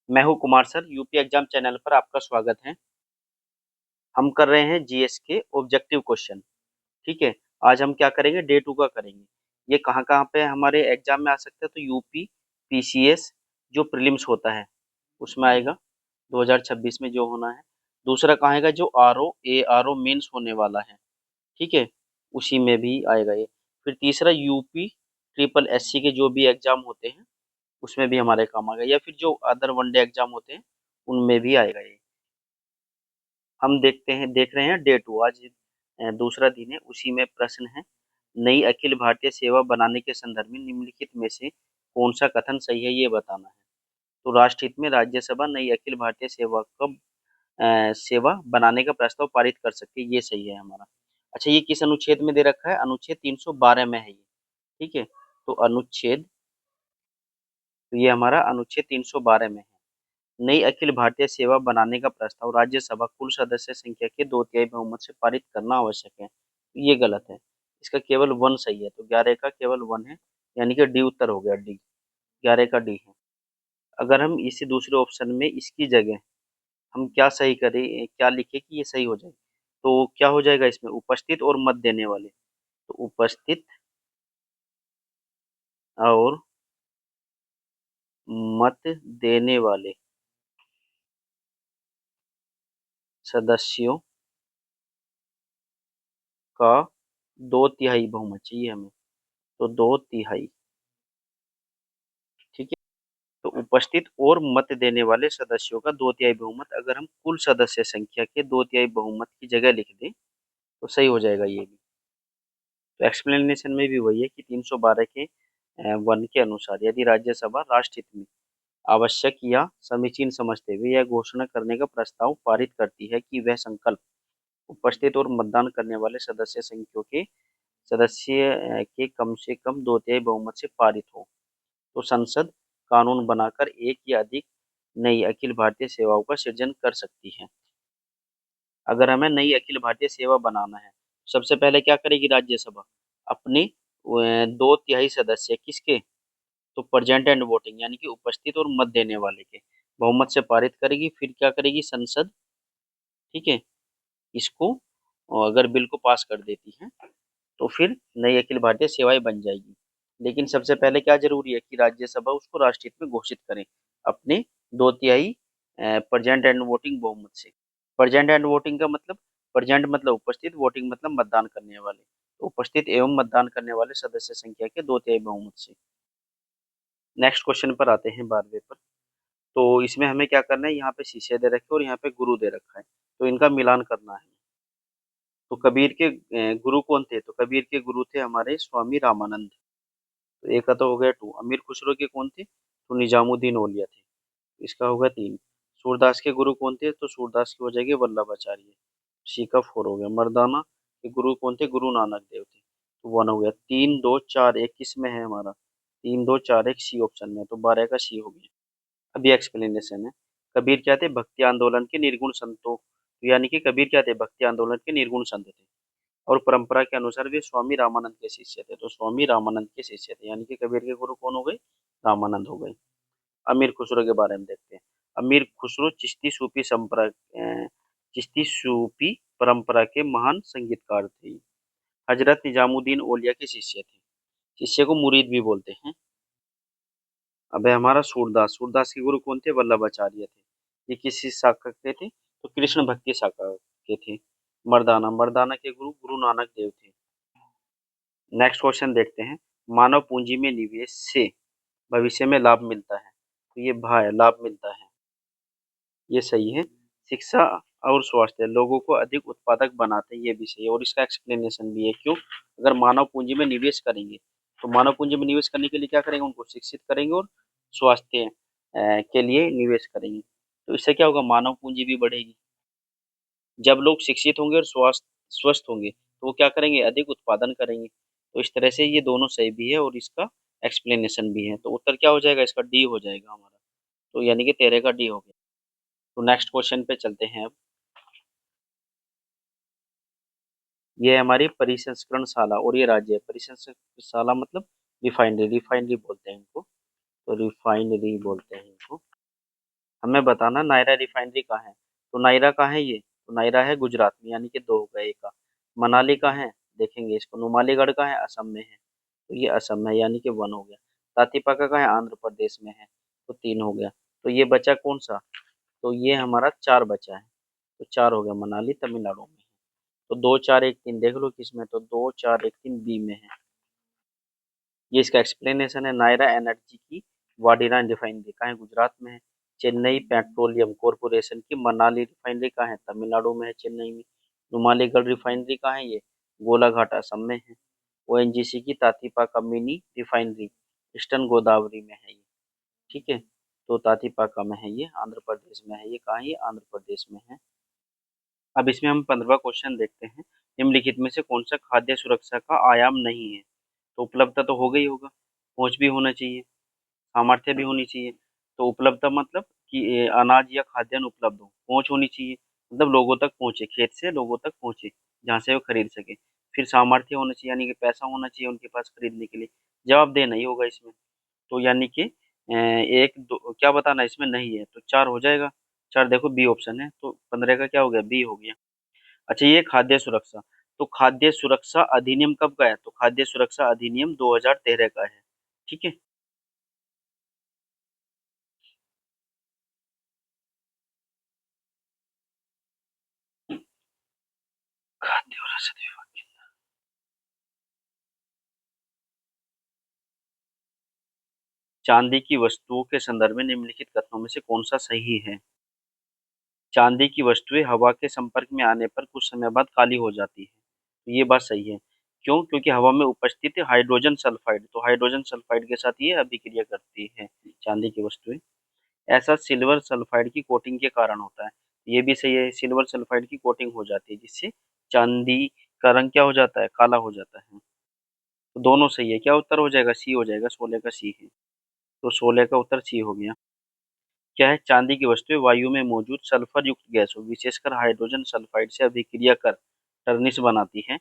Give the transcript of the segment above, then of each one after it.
मैं हूँ Kumar sir, UP exam channel पर आपका स्वागत है। हम कर रहे हैं जीएस के ऑब्जेक्टिव क्वेश्चन। ठीक है। आज हम क्या करेंगे, डे 2 का करेंगे। ये कहाँ कहाँ पे हमारे एग्जाम में आ सकता है, तो यूपी पीसीएस जो प्रीलिम्स होता है उसमें आएगा 2026 में जो होना है। दूसरा कहाँ आएगा, जो आरओ एआरओ मेंस होने वाला है। ठीक है, उसी में भी आएगा ये। फिर तीसरा यूपी ट्रिपल एससी के जो भी एग्जाम होते हैं उसमें भी हमारे काम आएगा, या फिर जो अदर वनडे एग्जाम होते हैं उनमें भी आएगा ये। हम देख रहे हैं डे 2। आज दूसरा दिन है, उसी में प्रश्न है। नई अखिल भारतीय सेवा बनाने के संदर्भ में निम्नलिखित में से कौन सा कथन सही है, ये बताना है। तो राष्ट्रहित में राज्यसभा नई अखिल भारतीय सेवा कब सेवा बनाने का प्रस्ताव पारित कर सकती है, ये सही है हमारा। अच्छा, ये किस अनुच्छेद में दे रखा है, अनुच्छेद 312 में है ये। ठीक है, तो ये हमारा अनुच्छेद 312 में है। नई अखिल भारतीय सेवा बनाने का प्रस्ताव राज्यसभा कुल सदस्य संख्या के 2/3 बहुमत से पारित करना आवश्यक है, तो ये गलत है। इसका केवल वन सही है, तो 11 का केवल वन है, यानी कि डी उत्तर हो गया, डी। 11 का डी है। अगर हम इसी दूसरे ऑप्शन में इसकी जगह हम क्या सही करें, क्या लिखे कि ये सही हो जाए, तो क्या हो जाएगा इसमें, उपस्थित और मत देने वाले। तो उपस्थित और मत देने वाले सदस्यों का 2/3 बहुमत चाहिए हमें, तो 2/3। ठीक है, तो उपस्थित और मत देने वाले सदस्यों का 2/3 बहुमत, अगर हम कुल सदस्य संख्या के 2/3 बहुमत की जगह लिख दें तो सही हो जाएगा ये भी। तो एक्सप्लेनेशन में भी वही है कि 312 के वन के अनुसार यदि राज्यसभा राष्ट्रहित में आवश्यक या समीचीन समझते हुए यह घोषणा करने का प्रस्ताव पारित करती है कि वह संकल्प उपस्थित और मतदान करने वाले सदस्य के कम से कम 2/3 बहुमत से पारित हो, तो संसद कानून बनाकर एक या अधिक नई अखिल भारतीय सेवाओं का सृजन कर सकती है। अगर हमें नई अखिल भारतीय सेवा बनाना है, सबसे पहले क्या करेगी राज्यसभा, अपने 2/3 सदस्य किसके, तो प्रेजेंट एंड वोटिंग यानी कि उपस्थित और मत देने वाले के बहुमत से पारित करेगी। फिर क्या करेगी संसद, ठीक है, इसको अगर बिल को पास कर देती है तो फिर नई अखिल भारतीय सेवाएं बन जाएगी। लेकिन सबसे पहले क्या जरूरी है कि राज्यसभा उसको राष्ट्रहित में घोषित करें अपने 2/3 प्रेजेंट एंड वोटिंग बहुमत से। प्रेजेंट एंड वोटिंग का मतलब, प्रेजेंट मतलब उपस्थित, वोटिंग मतलब मतदान करने वाले, तो उपस्थित एवं मतदान करने वाले सदस्य संख्या के 2/3 बहुमत से। नेक्स्ट क्वेश्चन पर आते हैं 12वें पर। तो इसमें हमें क्या करना है, यहाँ पे शिष्य दे रखे और यहाँ पे गुरु दे रखा है, तो इनका मिलान करना है। तो कबीर के गुरु कौन थे, तो कबीर के गुरु थे हमारे स्वामी रामानंद। तो एक का तो हो गया 2। अमीर खुसरो के कौन थे, तो निजामुद्दीन औलिया थे, इसका होगा 3। सूरदास के गुरु कौन थे, तो सूरदास के हो जाएंगे वल्लभाचार्य, सी का 4 हो गया। मर्दाना के गुरु कौन थे, गुरु नानक देव थे, तो 1 हो गया। 3 2 4 1 किस में है हमारा, 3 2 4 1 सी ऑप्शन में, तो 12 का सी हो गया। अभी एक्सप्लेनेशन है। कबीर क्या थे, भक्ति आंदोलन के निर्गुण संतों, यानी कि कबीर क्या थे, भक्ति आंदोलन के निर्गुण संत थे। और परंपरा के अनुसार वे स्वामी रामानंद के शिष्य थे, तो स्वामी रामानंद के शिष्य थे, यानी कि कबीर के गुरु कौन हो गए, रामानंद हो गए। अमीर खुसरो के बारे में देखते हैं। अमीर खुसरो चिश्ती सूफी परंपरा के महान संगीतकार थे। हजरत निजामुद्दीन औलिया के शिष्य थे, शिष्य को मुरीद भी बोलते हैं। अब है हमारा सूरदास, सूरदास के गुरु कौन थे, वल्लभाचार्य थे। ये किस शाखा के थे, तो कृष्ण भक्ति शाखा के थे। मर्दाना, मर्दाना के गुरु गुरु नानक देव थे। नेक्स्ट क्वेश्चन देखते हैं। मानव पूंजी में निवेश से भविष्य में लाभ मिलता है, तो ये भा है, लाभ मिलता है, ये सही है। शिक्षा और स्वास्थ्य लोगों को अधिक उत्पादक बनाते हैं, ये भी सही है, और इसका एक्सप्लेनेशन भी है क्यों। अगर मानव पूंजी में निवेश करेंगे, तो मानव पूंजी में निवेश करने के लिए क्या करेंगे, उनको शिक्षित करेंगे और स्वास्थ्य के लिए निवेश करेंगे, तो इससे क्या होगा, मानव पूंजी भी बढ़ेगी। जब लोग शिक्षित होंगे और स्वस्थ होंगे, तो वो क्या करेंगे, अधिक उत्पादन करेंगे। तो इस तरह से ये दोनों सही भी है और इसका एक्सप्लेनेशन भी है, तो उत्तर क्या हो जाएगा इसका, डी हो जाएगा हमारा। तो यानी कि 13 का डी हो गया। तो नेक्स्ट क्वेश्चन पे चलते हैं अब। ये है हमारी परिसंस्करण शाला और ये राज्य है। परिसंस्करण शाला मतलब रिफाइनरी, रिफाइनरी बोलते हैं इनको, तो रिफाइनरी बोलते हैं इनको। हमें बताना नायरा रिफाइनरी कहाँ है। तो नायरा कहाँ है ये? तो नायरा है गुजरात में, यानी कि दो हो गए का। मनाली कहाँ है? देखेंगे इसको। नुमालीगढ़ कहाँ है? असम में है, तो ये असम में है, यानी कि वन हो गया। तातीपाका कहाँ है? आंध्र प्रदेश में है, तो तीन हो गया। तो ये बचा कौन सा? तो ये हमारा चार बचा है, तो चार हो गया, मनाली तमिलनाडु में है। तो दो चार एक तीन देख लो किसमें, तो दो चार एक तीन बी में है। ये इसका एक्सप्लेनेशन है। नायरा एनर्जी की वाडीरान रिफाइनरी कहाँ है? गुजरात में है। चेन्नई पेट्रोलियम कॉरपोरेशन की मनाली रिफाइनरी कहाँ है? तमिलनाडु में है, चेन्नई में। नुमालीगढ़ रिफाइनरी कहाँ है? ये गोलाघाट असम में है। ओएनजीसी की Tatipaka mini refinery eastern Godavari में है ये। ठीक है, तो तातीपाका में है ये, आंध्र प्रदेश में है। ये कहाँ है? ये आंध्र प्रदेश में है। अब इसमें हम 15वां क्वेश्चन देखते हैं। निम्नलिखित में से कौन सा खाद्य सुरक्षा का आयाम नहीं है? तो उपलब्धता तो हो गई होगा, पहुंच भी होना चाहिए, सामर्थ्य भी होनी चाहिए। तो उपलब्धता मतलब कि अनाज या खाद्यान्न उपलब्ध हो, पहुंच होनी चाहिए, मतलब लोगों तक पहुंचे, खेत से लोगों तक पहुंचे, जहाँ से वो खरीद सके। फिर सामर्थ्य होना चाहिए, यानी कि पैसा होना चाहिए उनके पास खरीदने के लिए। जवाब देना ही होगा इसमें। तो यानी कि एक दो क्या बताना इसमें नहीं है, तो चार हो जाएगा। चार देखो बी ऑप्शन है, तो 15 का क्या हो गया? बी हो गया। अच्छा, ये खाद्य सुरक्षा। तो खाद्य सुरक्षा अधिनियम कब का है? तो खाद्य सुरक्षा अधिनियम 2013 का है। ठीक है। खाद्य और औषधि विभाग। चांदी की वस्तुओं के संदर्भ में निम्नलिखित कथनों में से कौन सा सही है? चांदी की वस्तुएं हवा के संपर्क में आने पर कुछ समय बाद काली हो जाती है, तो ये बात सही है। क्यों? क्योंकि हवा में उपस्थित हाइड्रोजन सल्फाइड, तो हाइड्रोजन सल्फाइड के साथ ये अभिक्रिया करती है चांदी की वस्तुएं। ऐसा सिल्वर सल्फाइड की कोटिंग के कारण होता है, ये भी सही है। सिल्वर सल्फाइड की कोटिंग हो जाती है, जिससे चांदी का रंग क्या हो जाता है? काला हो जाता है। तो दोनों सही है। क्या उत्तर हो जाएगा? सी हो जाएगा, 16 का सी है। तो 16 का उत्तर सी हो गया। क्या है? चांदी की वस्तुएं वायु में मौजूद सल्फर युक्त गैसों, विशेषकर हाइड्रोजन सल्फाइड से अभिक्रिया कर टर्निश बनाती है,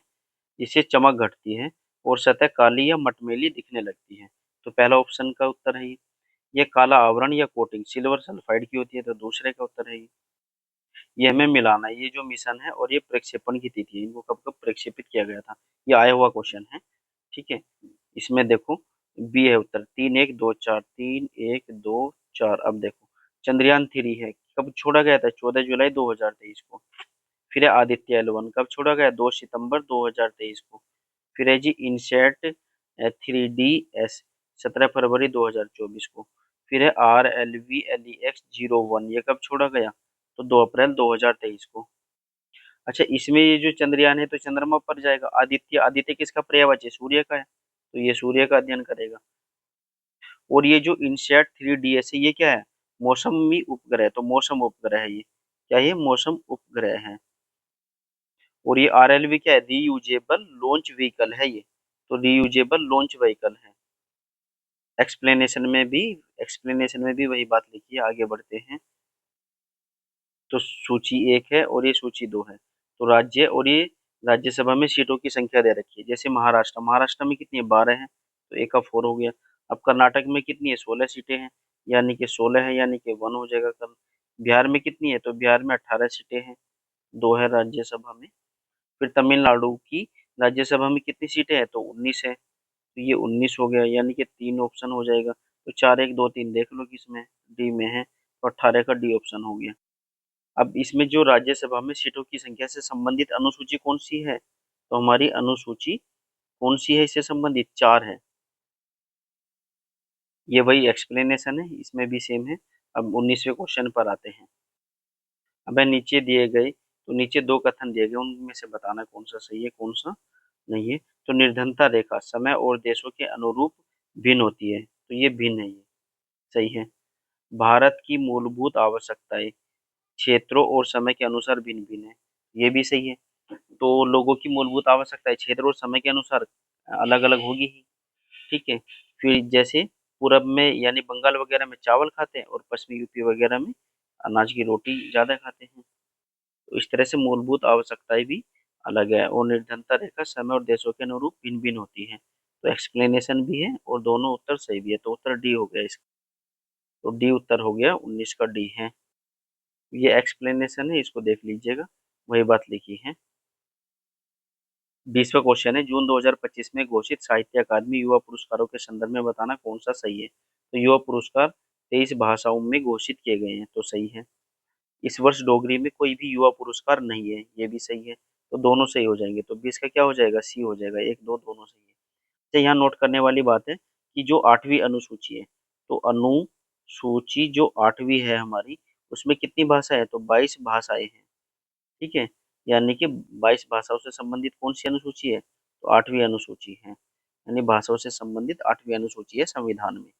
इससे चमक घटती है और सतह काली या मटमैली दिखने लगती है। तो पहला ऑप्शन का उत्तर है ये। ये काला आवरण या कोटिंग सिल्वर सल्फाइड की होती है, तो दूसरे का उत्तर है ये हमें मिलाना है। ये जो मिशन है और ये प्रक्षेपण की तिथि है, इनको कब कब प्रक्षेपित किया गया था, ये आया हुआ क्वेश्चन है। ठीक है, इसमें देखो बी है उत्तर। 3 1 2 4, 3 1 2 4। अब देखो चंद्रयान 3 है, कब छोड़ा गया था? 14 जुलाई 2023 को। फिर है आदित्य L1, कब छोड़ा गया? 2 सितंबर 2023 को। फिर है जी इनसैट 3DS, 17 फरवरी 2024 को। फिर है RLV LEX-01, ये कब छोड़ा गया? तो 2 अप्रैल 2023 को। अच्छा, इसमें ये जो चंद्रयान है तो चंद्रमा पर जाएगा। आदित्य, आदित्य किसका पर्यायवाची है? सूर्य का है, तो ये सूर्य का अध्ययन करेगा। और ये जो इनसैट 3DS है, ये क्या है? मौसमी उपग्रह, तो मौसम उपग्रह है ये। क्या ये? मौसम उपग्रह है। और ये RLV क्या है? रीयूजेबल लॉन्च व्हीकल है ये, तो रीयूजेबल लॉन्च व्हीकल है। एक्सप्लेनेशन में भी वही बात लिखी है। आगे बढ़ते हैं। तो सूची एक है और ये सूची दो है। तो राज्य, और ये राज्यसभा में सीटों की संख्या दे रखी है। जैसे महाराष्ट्र, महाराष्ट्र में कितनी है? 12 है, तो एक का 4 हो गया। अब कर्नाटक में कितनी है? 16 सीटें हैं, यानी कि 16 है, यानी कि 1 हो जाएगा कल। बिहार में कितनी है? तो बिहार में 18 सीटें हैं, 2 है राज्यसभा में। फिर तमिलनाडु की राज्यसभा में कितनी सीटें हैं? तो 19 है, तो ये 19 हो गया, यानी कि 3 ऑप्शन हो जाएगा। तो 4 1 2 3 देख लो किसमें, डी में है, तो 18 का डी ऑप्शन हो गया। अब इसमें जो राज्यसभा में सीटों की संख्या से संबंधित अनुसूची कौन सी है? तो हमारी अनुसूची कौन सी है इससे संबंधित? 4 है। ये वही एक्सप्लेनेशन है, इसमें भी सेम है। अब 19वें क्वेश्चन पर आते हैं। अब नीचे दिए गए, तो नीचे दो कथन दिए गए, उनमें से बताना कौन सा सही है कौन सा नहीं है। तो निर्धनता रेखा समय और देशों के अनुरूप भिन्न होती है, तो ये भिन्न है, ये सही है। भारत की मूलभूत आवश्यकताएं क्षेत्रों और समय के अनुसार भिन्न भिन्न है, ये भी सही है। तो लोगों की मूलभूत आवश्यकताएं क्षेत्र और समय के अनुसार अलग अलग होगी ही। ठीक है। फिर जैसे पूरब में यानी बंगाल वगैरह में चावल खाते हैं और पश्चिमी यूपी वगैरह में अनाज की रोटी ज्यादा खाते हैं। तो इस तरह से मूलभूत आवश्यकताएं भी अलग है, और निर्धनता रेखा समय और देशों के अनुरूप भिन्न भिन्न होती है। तो एक्सप्लेनेशन भी है और दोनों उत्तर सही भी है, तो उत्तर डी हो गया इसका। तो डी उत्तर हो गया, 19 का डी है। ये एक्सप्लेनेशन है, इसको देख लीजिएगा, वही बात लिखी है। 20वां क्वेश्चन है, जून 2025 में घोषित साहित्य अकादमी युवा पुरस्कारों के संदर्भ में बताना कौन सा सही है। तो युवा पुरस्कार 23 भाषाओं में घोषित किए गए हैं, तो सही है। इस वर्ष डोगरी में कोई भी युवा पुरस्कार नहीं है, ये भी सही है। तो दोनों सही हो जाएंगे, तो 20 का क्या हो जाएगा, सी हो जाएगा, एक दो दोनों सही है। तो यहाँ नोट करने वाली बात है कि जो 8वीं अनुसूची है, तो अनुसूची जो 8वीं है हमारी, उसमें कितनी भाषा है, तो 22 भाषाएं हैं। ठीक है, यानी कि 22 भाषाओं से संबंधित कौन सी अनुसूची है, तो 8वीं अनुसूची है, यानी भाषाओं से संबंधित 8वीं अनुसूची है संविधान में।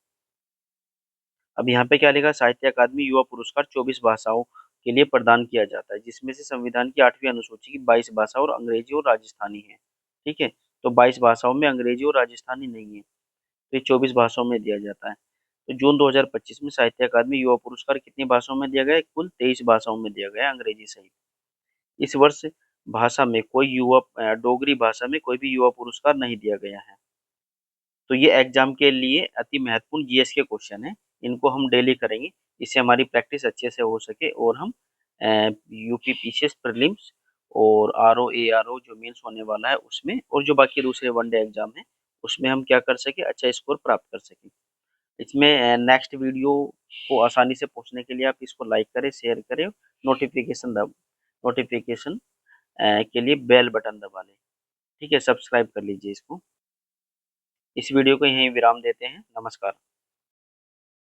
अब यहाँ पे क्या लिखा, साहित्य अकादमी युवा पुरस्कार 24 भाषाओं के लिए प्रदान किया जाता है, जिसमें से संविधान की 8वीं अनुसूची की 22 भाषा और अंग्रेजी और राजस्थानी है। ठीक है, तो 22 भाषाओं में अंग्रेजी और राजस्थानी नहीं है, तो ये 24 भाषाओं में दिया जाता है। तो जून 2025 में साहित्य अकादमी युवा पुरस्कार कितनी भाषाओं में दिया गया है, कुल 23 भाषाओं में दिया गया है, अंग्रेजी सहित। इस वर्ष भाषा में कोई युवा डोगरी भाषा में कोई भी युवा पुरस्कार नहीं दिया गया है। तो ये एग्जाम के लिए अति महत्वपूर्ण जीएस के क्वेश्चन है, इनको हम डेली करेंगे, इससे हमारी प्रैक्टिस अच्छे से हो सके और हम यूपी पीसीएस प्रीलिम्स और आरओ एआरओ जो मेंस होने वाला है उसमें, और जो बाकी दूसरे वनडे एग्जाम है उसमें हम क्या कर सके, अच्छा स्कोर प्राप्त कर सके। इसमें नेक्स्ट वीडियो को आसानी से पहुंचने के लिए आप इसको लाइक करें, शेयर करें, नोटिफिकेशन के लिए बेल बटन दबा लें। ठीक है, सब्सक्राइब कर लीजिए इसको। इस वीडियो को यहीं विराम देते हैं, नमस्कार।